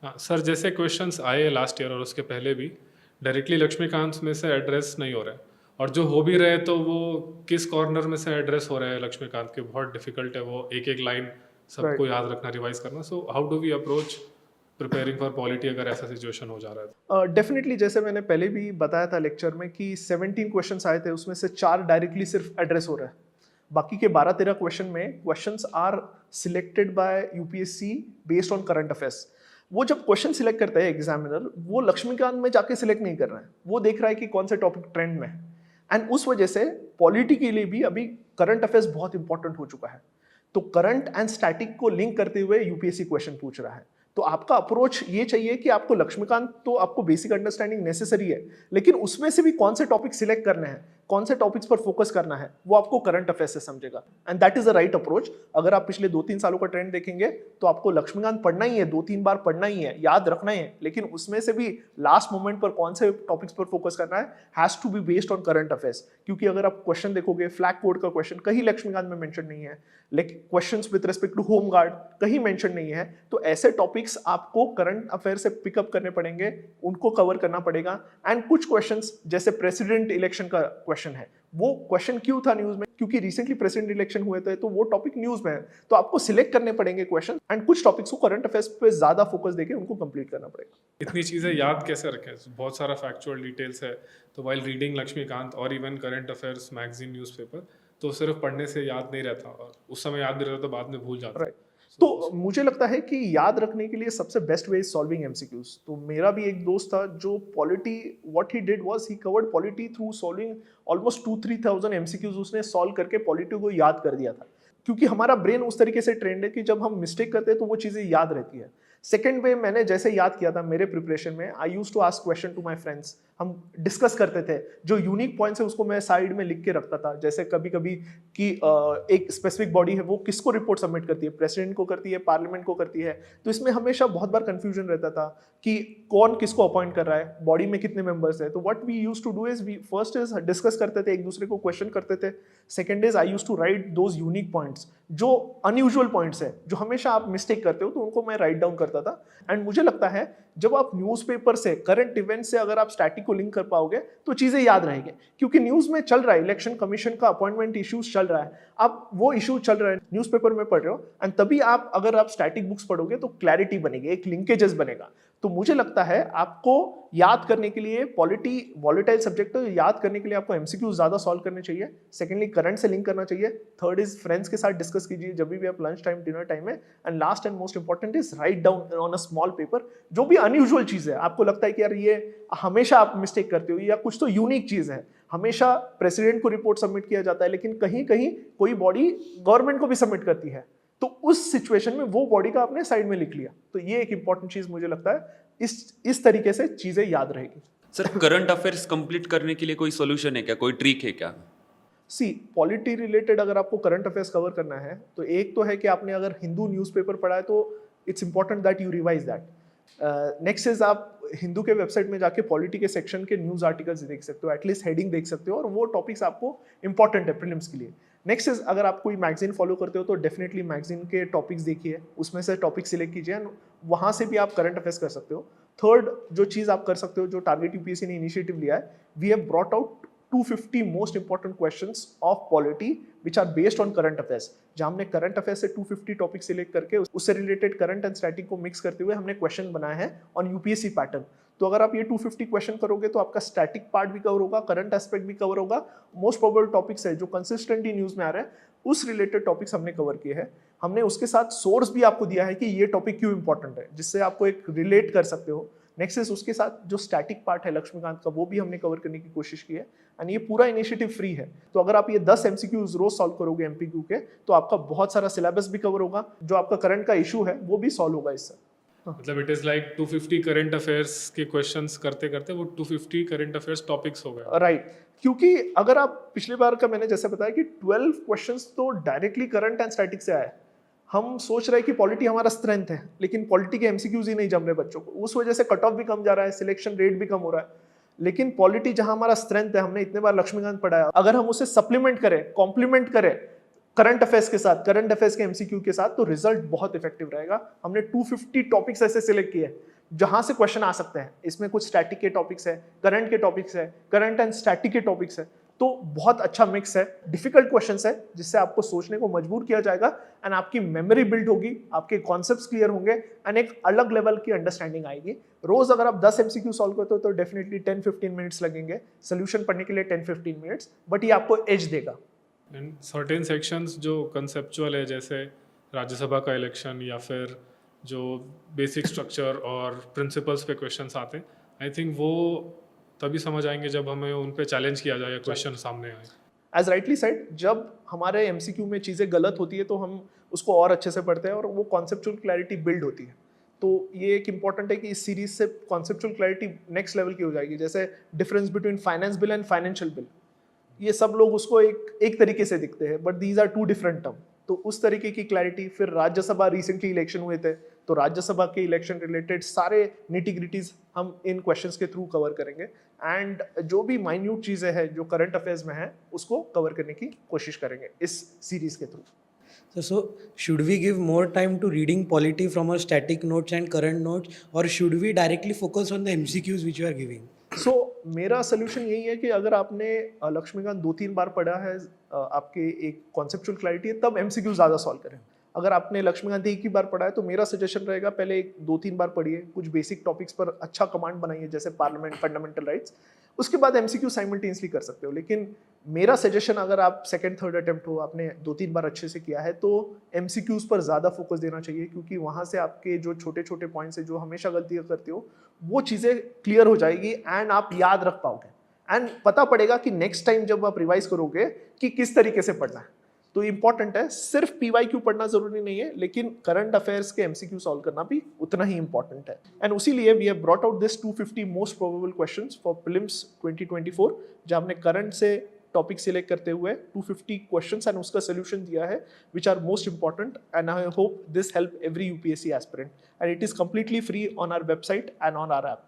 हाँ सर, जैसे क्वेश्चंस आए लास्ट ईयर और उसके पहले भी डायरेक्टली लक्ष्मीकांत में से एड्रेस नहीं हो रहा है, और जो हो भी रहे तो वो किस कॉर्नर में से एड्रेस हो रहा है लक्ष्मीकांत के, बहुत डिफिकल्ट है वो एक एक लाइन सबको राइट। याद रखना, रिवाइज करना। So how do we approach preparing for polity अगर ऐसा सिचुएशन हो जा रहा है तो? डेफिनेटली जैसे मैंने पहले भी बताया था लेक्चर में कि 17 क्वेश्चंस आए थे, उसमें से 4 डायरेक्टली सिर्फ एड्रेस हो रहा है। बाकी के 12-13 क्वेश्चन में questions are selected by UPSC based on current affairs. वो जब क्वेश्चन सिलेक्ट करता है एग्जामिनर, वो लक्ष्मीकांत में जाके सिलेक्ट नहीं कर रहा है, वो देख रहा है कि कौन से टॉपिक ट्रेंड में है। एंड उस वजह से पॉलिटी के लिए भी अभी करंट अफेयर्स बहुत इंपॉर्टेंट हो चुका है। तो करंट एंड स्टैटिक को लिंक करते हुए यूपीएससी क्वेश्चन पूछ रहा है। तो आपका अप्रोच ये चाहिए कि आपको लक्ष्मीकांत तो आपको बेसिक अंडरस्टैंडिंग नेसेसरी है, लेकिन उसमें से भी कौन से टॉपिक सिलेक्ट करने हैं, कौन से टॉपिक्स पर फोकस करना है, वो आपको करंट अफेयर से समझेगा। And that is the right approach. अगर आप पिछले 2-3 सालों का ट्रेंड देखेंगे तो आपको लक्ष्मीकांत पढ़ना ही है, 2-3 बार पढ़ना ही है, याद रखना ही है, लेकिन उसमें से भी लास्ट मोमेंट पर कौन से टॉपिक्स पर फोकस करना है has to be based on current affairs. क्योंकि अगर आप क्वेश्चन देखोगे, फ्लैग कोड का क्वेश्चन कहीं लक्ष्मीकांत में मेंशन नहीं है, लेकिन questions with respect to home guard कहीं मेंशन नहीं है। तो ऐसे टॉपिक्स आपको करंट अफेयर से पिकअप करने पड़ेंगे, उनको कवर करना पड़ेगा। एंड कुछ क्वेश्चंस जैसे प्रेसिडेंट इलेक्शन का क्वेश्चन है, वो क्वेश्चन क्यों था न्यूज में, क्योंकि रिसेंटली प्रेसिडेंट इलेक्शन हुए थे, तो वो टॉपिक न्यूज में है। तो आपको सिलेक्ट करने पड़ेंगे क्वेश्चन, एंड कुछ टॉपिक्स को करंट अफेयर्स पे ज्यादा फोकस देके उनको कंप्लीट करना पड़ेगा। इतनी चीज़ें याद कैसे रखें? बहुत सारा फैक्चुअल डिटेल्स है, तो वाइल रीडिंग लक्ष्मीकांत और even current affairs magazine newspaper, तो सिर्फ पढ़ने से याद नहीं रहता, और उस समय याद नहीं रहता तो बाद में भूल जाते हैं। राइट। तो मुझे लगता है कि याद रखने के लिए सबसे best way is solving MCQs. तो मेरा भी एक दोस्त था जो polity, what he did was he covered polity through solving almost 2-3 thousand MCQs. उसने सॉल्व करके पॉलिटी को याद कर दिया था, क्योंकि हमारा ब्रेन उस तरीके से ट्रेंड है कि जब हम मिस्टेक करते हैं तो वो चीजें याद रहती है। सेकेंड वे मैंने जैसे याद किया था मेरे प्रिपरेशन में, I use to ask question to my friends. हम डिस्कस करते थे, जो यूनिक पॉइंट्स है उसको मैं साइड में लिख के रखता था। जैसे कभी कभी कि एक स्पेसिफिक बॉडी है, वो किसको रिपोर्ट सबमिट करती है, प्रेसिडेंट को करती है, पार्लियामेंट को करती है। तो इसमें हमेशा बहुत बार कंफ्यूजन रहता था कि कौन किसको अपॉइंट कर रहा है, बॉडी में कितने मेंबर्स है। तो what we use to do is we first is discuss करते थे, एक दूसरे को क्वेश्चन करते थे। Second is I use to write those unique points, जो अनयूजुअल पॉइंट्स है, जो हमेशा आप मिस्टेक करते हो, तो उनको मैं राइट डाउन करता था। एंड मुझे लगता है जब आप न्यूज़पेपर से, करंट इवेंट से अगर आप स्टैटिक को लिंक कर पाओगे तो चीजें याद रहेंगी। क्योंकि न्यूज में चल रहा है, इलेक्शन कमीशन का अपॉइंटमेंट इश्यूज चल रहा है, आप वो इशू चल रहा है न्यूज़पेपर में पढ़ रहे हो, एंड तभी आप अगर आप स्टैटिक बुक्स पढ़ोगे तो क्लैरिटी बनेगी, एक लिंकेजेस बनेगा। तो मुझे लगता है आपको याद करने के लिए, पॉलिटी वॉलेटाइल सब्जेक्ट तो याद करने के लिए आपको एमसीक्यू ज्यादा सॉल्व करने चाहिए। सेकेंडली करंट से लिंक करना चाहिए। थर्ड इज फ्रेंड्स के साथ डिस्कस कीजिए जब भी आप लंच टाइम, डिनर टाइम में। And last and most important is write down on a small paper जो भी अनयूजुअल चीज है, आपको लगता है कि यार ये हमेशा आप मिस्टेक करते हो या कुछ तो यूनिक चीज है। हमेशा प्रेसिडेंट को रिपोर्ट सबमिट किया जाता है, लेकिन कहीं कहीं कोई बॉडी गवर्नमेंट को भी सबमिट करती है, तो उस सिचुएशन में वो बॉडी का आपने साइड में लिख लिया। तो ये एक इंपॉर्टेंट चीज मुझे लगता है, इस तरीके से चीजें याद रहेगी। सर, करंट अफेयर्स कंप्लीट करने के लिए कोई सॉल्यूशन है क्या, कोई ट्रिक है क्या? सी, पॉलिटी रिलेटेड अगर आपको करंट अफेयर्स कवर करना है तो एक तो है कि आपने अगर हिंदू न्यूज़पेपर पढ़ा है तो it's important that you revise that. Next is आप हिंदू के वेबसाइट में जाके पॉलिटी के सेक्शन के न्यूज आर्टिकल्स देख सकते हो, एटलीस्ट हेडिंग देख सकते हो, और वो टॉपिक्स आपको इंपॉर्टेंट है प्रीलिम्स के लिए। नेक्स्ट इज अगर आप कोई मैगजीन फॉलो करते हो तो डेफिनेटली मैगजीन के टॉपिक्स देखिए, उसमें से टॉपिक सिलेक्ट कीजिए एंड वहां से भी आप करंट अफेयर्स कर सकते हो। थर्ड जो चीज आप कर सकते हो, जो टारगेट यूपीएससी ने इनिशिएटिव लिया है, we have brought out 250 most important questions of polity which are based on current affairs, जहां हमने करंट अफेयर्स से 250 टॉपिक सिलेक्ट करके उससे रिलेटेड करंट एंड स्टैटिक को मिक्स करते हुए हमने क्वेश्चन बनाए हैं ऑन यूपीएससी पैटर्न। तो अगर आप ये 250 क्वेश्चन करोगे तो आपका स्टैटिक पार्ट भी कवर होगा, करंट एस्पेक्ट भी कवर होगा, मोस्ट प्रोबेबल टॉपिक्स है जो कंसिस्टेंटली न्यूज में आ रहा है उस रिलेटेड टॉपिक्स हमने कवर किए हैं। हमने उसके साथ सोर्स भी आपको दिया है कि ये टॉपिक क्यों इंपॉर्टेंट है, जिससे आपको एक रिलेट कर सकते हो। नेक्स्ट इज उसके साथ जो स्टैटिक पार्ट है लक्ष्मीकांत का, वो भी हमने कवर करने की कोशिश की है। एंड ये पूरा इनिशिएटिव फ्री है, तो अगर आप ये 10 एमसीक्यूज रोज सॉल्व करोगे एमपीक्यू के, तो आपका बहुत सारा सिलेबस भी कवर होगा, जो आपका करंट का इशू है वो भी सॉल्व होगा इससे। मतलब it is like 250 current affairs के क्वेश्चंस करते करते वो 250 करंट अफेयर्स टॉपिक्स हो गए। राइट। क्योंकि अगर आप पिछली बार का मैंने जैसे बताया कि 12 क्वेश्चंस तो डायरेक्टली करंट एंड स्टैटिक से आए। हम सोच रहे हैं कि पॉलिटी हमारा स्ट्रेंथ है, लेकिन पॉलिटी के एमसीक्यूज ही नहीं जम रहे बच्चों को, उस वजह से कट ऑफ भी कम जा रहा है, सिलेक्शन रेट भी कम हो रहा है। लेकिन पॉलिटी जहां हमारा स्ट्रेंथ है, हमने इतने बार लक्ष्मीकांत पढ़ाया, अगर हम उसे सप्लीमेंट करें, कॉम्प्लीमेंट करें करंट अफेयर्स के साथ, करंट अफेयर्स के एमसीक्यू के साथ, तो रिजल्ट बहुत इफेक्टिव रहेगा। हमने 250 टॉपिक्स ऐसे सिलेक्ट किए हैं जहां से क्वेश्चन आ सकते हैं। इसमें कुछ स्टैटिक के टॉपिक्स है, करंट के टॉपिक्स है, करंट एंड स्टैटिक के टॉपिक्स है, तो बहुत अच्छा मिक्स है। डिफिकल्ट क्वेश्चंस है जिससे आपको सोचने को मजबूर किया जाएगा एंड आपकी मेमोरी बिल्ड होगी, आपके कॉन्सेप्ट्स क्लियर होंगे एंड एक अलग लेवल की अंडरस्टैंडिंग आएगी। रोज अगर आप 10 एमसीक्यू सॉल्व करते हो तो डेफिनेटली 10-15 मिनट्स लगेंगे सोल्यूशन पढ़ने के लिए, 10-15 मिनट्स, बट ये आपको एज देगा। एंड सर्टेन सेक्शंस जो कंसेप्चुअल है, जैसे राज्यसभा का इलेक्शन या फिर जो बेसिक स्ट्रक्चर और प्रिंसिपल्स पे क्वेश्चंस आते हैं, आई थिंक वो तभी समझ आएंगे जब हमें उन पे चैलेंज किया जाए या क्वेश्चन सामने आए। एज राइटली सेड, जब हमारे एमसीक्यू में चीज़ें गलत होती है तो हम उसको और अच्छे से पढ़ते हैं और वो कॉन्सेप्चुअल क्लैरिटी बिल्ड होती है। तो ये एक इंपॉर्टेंट है कि इस सीरीज से कॉन्सेप्चुअल क्लैरिटी नेक्स्ट लेवल की हो जाएगी। जैसे difference between finance bill and financial bill, ये सब लोग उसको एक तरीके से दिखते हैं, but these are two different term. तो उस तरीके की क्लैरिटी, फिर राज्यसभा रिसेंटली इलेक्शन हुए थे, तो राज्यसभा के इलेक्शन रिलेटेड सारे निटी-ग्रिटीज हम इन क्वेश्चंस के थ्रू कवर करेंगे एंड जो भी माइन्यूट चीज़ें हैं जो करंट अफेयर्स में है उसको कवर करने की कोशिश करेंगे इस सीरीज के through. So, should we give more time to reading polity from our static notes and current notes, or should we directly focus on the MCQs which you are giving? सो मेरा solution यही है कि अगर आपने लक्ष्मीकांत 2-3 बार पढ़ा है, आपके एक कॉन्सेप्चुअल क्लैरिटी है, तब एमसीक्यू ज़्यादा सॉल्व करें। अगर आपने लक्ष्मीकांत एक ही बार पढ़ा है तो मेरा सजेशन रहेगा पहले 2-3 बार पढ़िए, कुछ बेसिक टॉपिक्स पर अच्छा कमांड बनाइए जैसे पार्लियामेंट, फंडामेंटल राइट्स, उसके बाद एमसीक्यू साइमल्टेनियसली कर सकते हो। लेकिन मेरा सजेशन, अगर आप सेकंड थर्ड अटेम्प्ट हो, आपने 2-3 बार अच्छे से किया है, तो एमसीक्यूज पर ज़्यादा फोकस देना चाहिए, क्योंकि वहाँ से आपके जो छोटे छोटे पॉइंट्स है जो हमेशा गलतियाँ करते हो वो चीज़ें क्लियर हो जाएगी एंड आप याद रख पाओगे एंड पता पड़ेगा कि नेक्स्ट टाइम जब आप रिवाइज करोगे कि किस तरीके से पढ़ना है। तो इंपॉर्टेंट है, सिर्फ पीवाईक्यू पढ़ना जरूरी नहीं है, लेकिन करंट अफेयर्स के एमसीक्यू सॉल्व करना भी उतना ही इंपॉर्टेंट है। एंड उसी लिए we have brought out this 250 most probable questions for prelims 2024, जहां हमने करंट से टॉपिक सिलेक्ट करते हुए 250 क्वेश्चंस एंड उसका सोल्यूशन दिया है, which are most important, and I hope this help every UPSC aspirant, and it is completely free on our website and on our app.